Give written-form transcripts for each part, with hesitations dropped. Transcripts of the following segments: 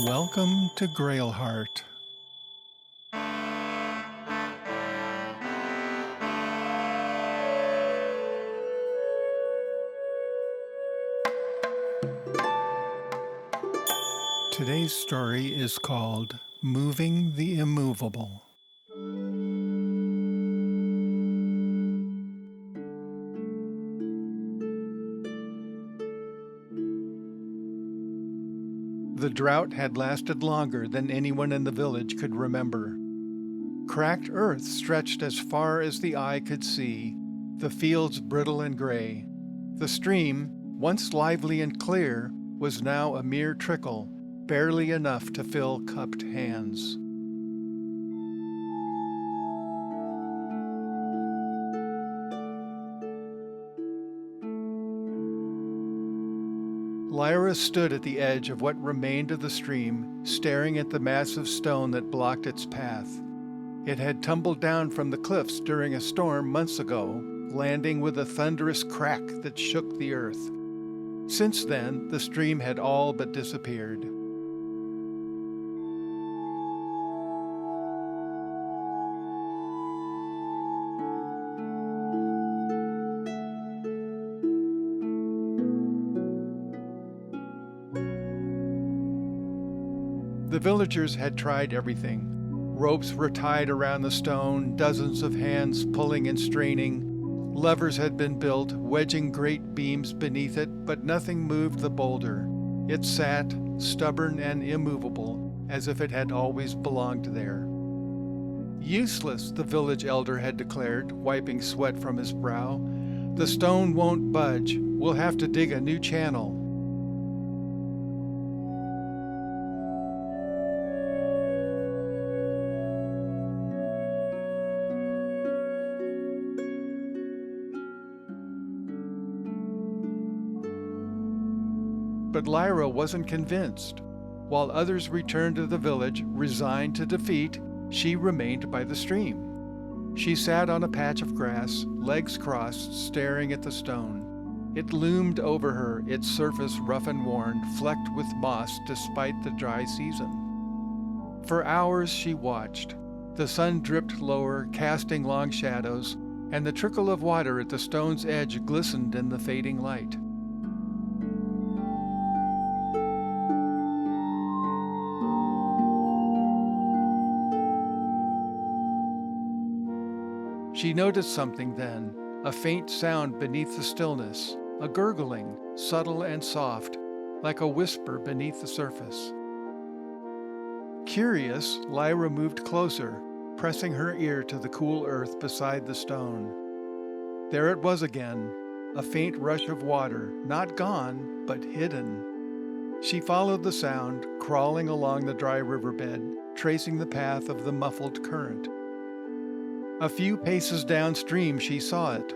Welcome to GrailHeart. Today's story is called Moving the Immovable. The drought had lasted longer than anyone in the village could remember. Cracked earth stretched as far as the eye could see, the fields brittle and gray. The stream, once lively and clear, was now a mere trickle, barely enough to fill cupped hands. Lyra stood at the edge of what remained of the stream, staring at the massive stone that blocked its path. It had tumbled down from the cliffs during a storm months ago, landing with a thunderous crack that shook the earth. Since then, the stream had all but disappeared. The villagers had tried everything. Ropes were tied around the stone, dozens of hands pulling and straining. Levers had been built, wedging great beams beneath it, but nothing moved the boulder. It sat, stubborn and immovable, as if it had always belonged there. Useless, the village elder had declared, wiping sweat from his brow. The stone won't budge. We'll have to dig a new channel. But Lyra wasn't convinced. While others returned to the village, resigned to defeat, she remained by the stream. She sat on a patch of grass, legs crossed, staring at the stone. It loomed over her, its surface rough and worn, flecked with moss despite the dry season. For hours she watched. The sun dripped lower, casting long shadows, and the trickle of water at the stone's edge glistened in the fading light. She noticed something then, a faint sound beneath the stillness, a gurgling, subtle and soft, like a whisper beneath the surface. Curious, Lyra moved closer, pressing her ear to the cool earth beside the stone. There it was again, a faint rush of water, not gone, but hidden. She followed the sound, crawling along the dry riverbed, tracing the path of the muffled current. A few paces downstream she saw it.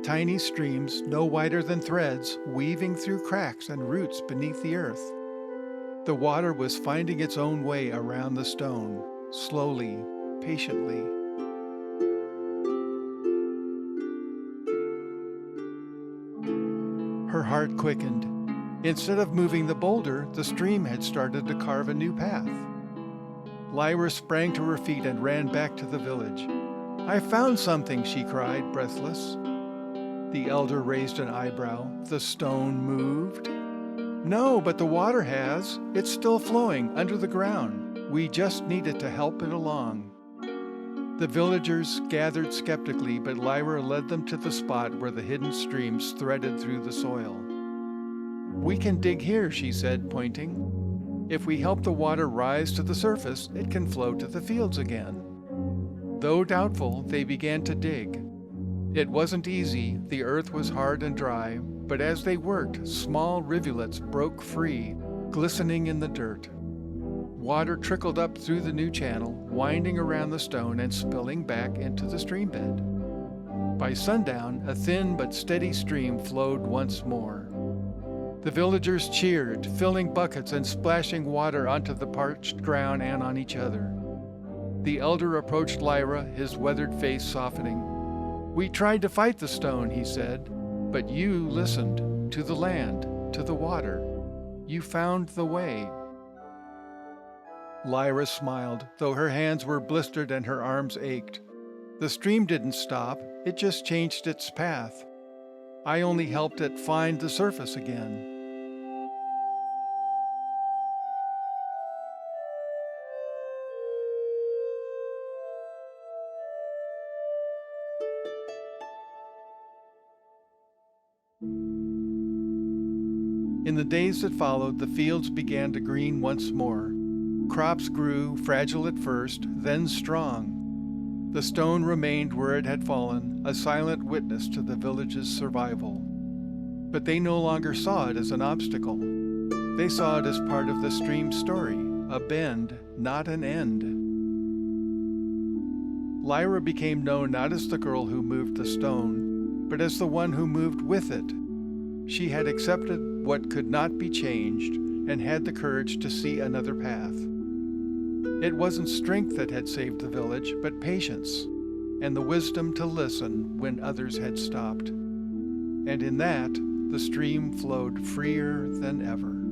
Tiny streams, no wider than threads, weaving through cracks and roots beneath the earth. The water was finding its own way around the stone, slowly, patiently. Her heart quickened. Instead of moving the boulder, the stream had started to carve a new path. Lyra sprang to her feet and ran back to the village. "I found something," she cried, breathless. The elder raised an eyebrow. "The stone moved?" "No, but the water has. It's still flowing under the ground. We just needed to help it along." The villagers gathered skeptically, but Lyra led them to the spot where the hidden streams threaded through the soil. "We can dig here," she said, pointing. "If we help the water rise to the surface, it can flow to the fields again." Though doubtful, they began to dig. It wasn't easy, the earth was hard and dry, but as they worked, small rivulets broke free, glistening in the dirt. Water trickled up through the new channel, winding around the stone and spilling back into the stream bed. By sundown, a thin but steady stream flowed once more. The villagers cheered, filling buckets and splashing water onto the parched ground and on each other. The elder approached Lyra, his weathered face softening. "We tried to fight the stone," he said, "but you listened to the land, to the water. You found the way." Lyra smiled, though her hands were blistered and her arms ached. The stream didn't stop, it just changed its path. I only helped it find the surface again. In the days that followed, the fields began to green once more. Crops grew, fragile at first, then strong. The stone remained where it had fallen, a silent witness to the village's survival. But they no longer saw it as an obstacle. They saw it as part of the stream's story, a bend, not an end. Lyra became known not as the girl who moved the stone, but as the one who moved with it. She had accepted what could not be changed and had the courage to see another path. It wasn't strength that had saved the village, but patience, and the wisdom to listen when others had stopped. And in that, the stream flowed freer than ever.